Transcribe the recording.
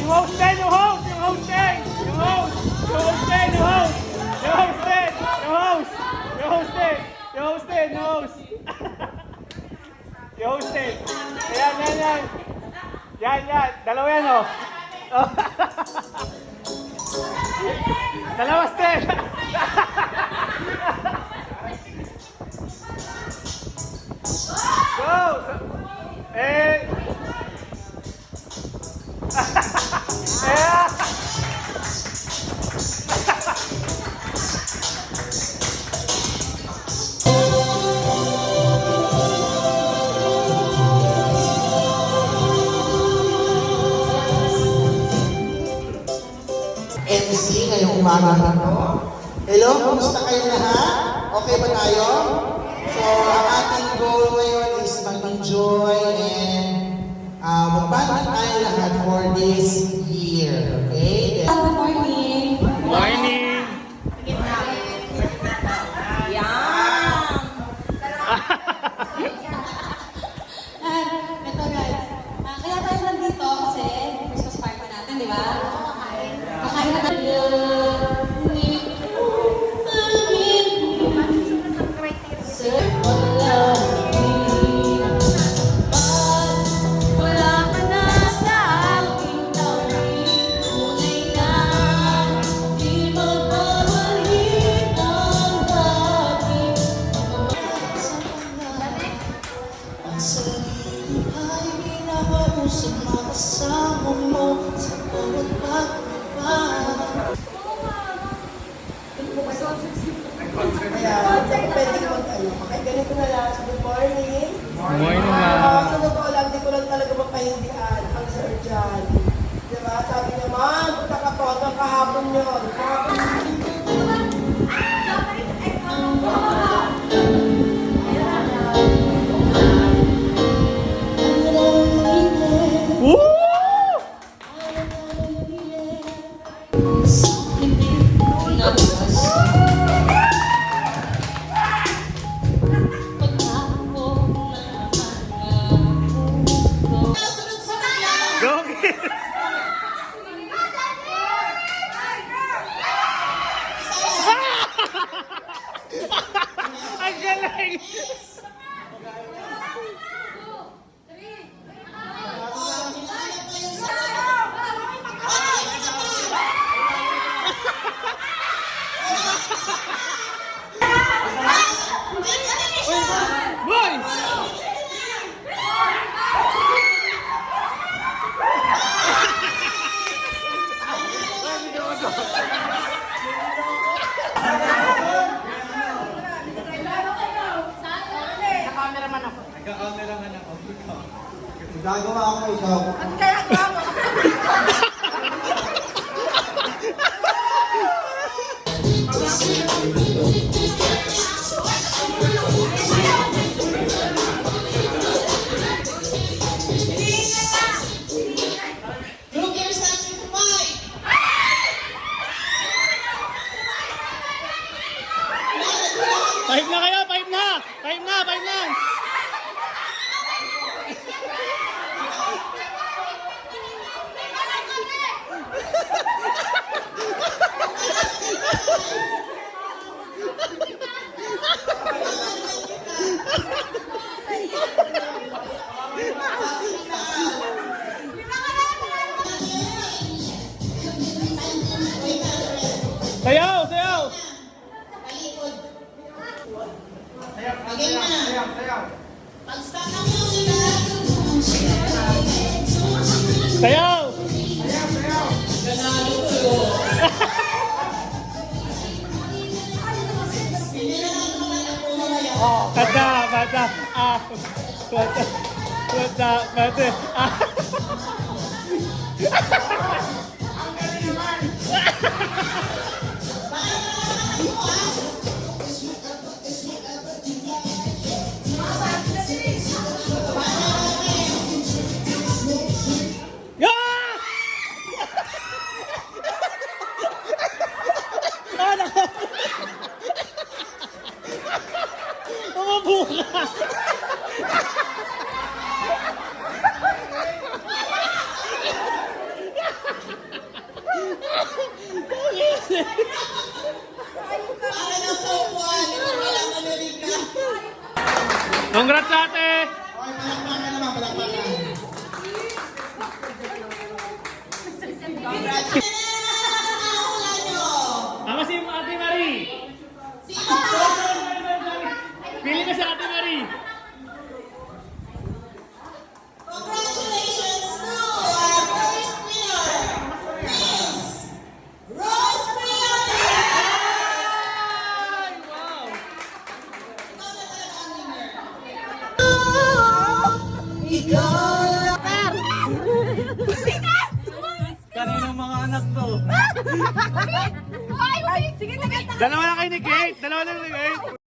Yung host din, yung host! Yung host din! Yung host! Yung host din, yung host! Yung host din! Yung host! Yung host din! Yung host din, yung host! Yung host din! Yan, yan, yan! Yan, yan! Dalawa yan, oh! Dalawa din! Go! Eh! MC ngayong umaga na to. Hello, kumusta kayo lahat? Okay ba tayo? So, ang ating goal ngayon is mag-enjoy and mag-bonding tayo lahat for this year. Okay? Good morning. Morning! Ito guys. Kaya tayo nandito kasi Christmas party natin, di ba? Kakain na tayo. Wala ka na sa aking tawi, tunay na di magbabalik ang dati. Ang sarili ay pinakausap makasama mo sa bawat pagbabago. Kaya, pwede ko okay, ganito na lang. So, good morning. Morning, ma'am. Sa totoo lang, di ko lang talaga mapahindihan ang Sir John. Diba? Sabi naman, punta ka po hanggang kahapon yun. Go, kid! Ang galing! Boy! Gagawa ako ikaw. Group yourselves into five. Five na kayo! Five na! Five na! Five na! Sayaw! Sayaw! Again na. Pag-stop na mo. Sayaw! Bata! Bata! Ah! Bata! Bata! Bata! Ah! Para ng softball. Ito ka lang Amerika. Congrats ate! Okay, palakpakan naman, palakpakan. Tama si Ate Marie! Pili ka sa Ate Marie! Congratulations to our first winner, Miss Rose Prione! Wow! Ikaw lang! Kaninong mga anak to? Ay, sige, sige. Dalawa lang kayo ni Kate! Dalawa lang ni Kate!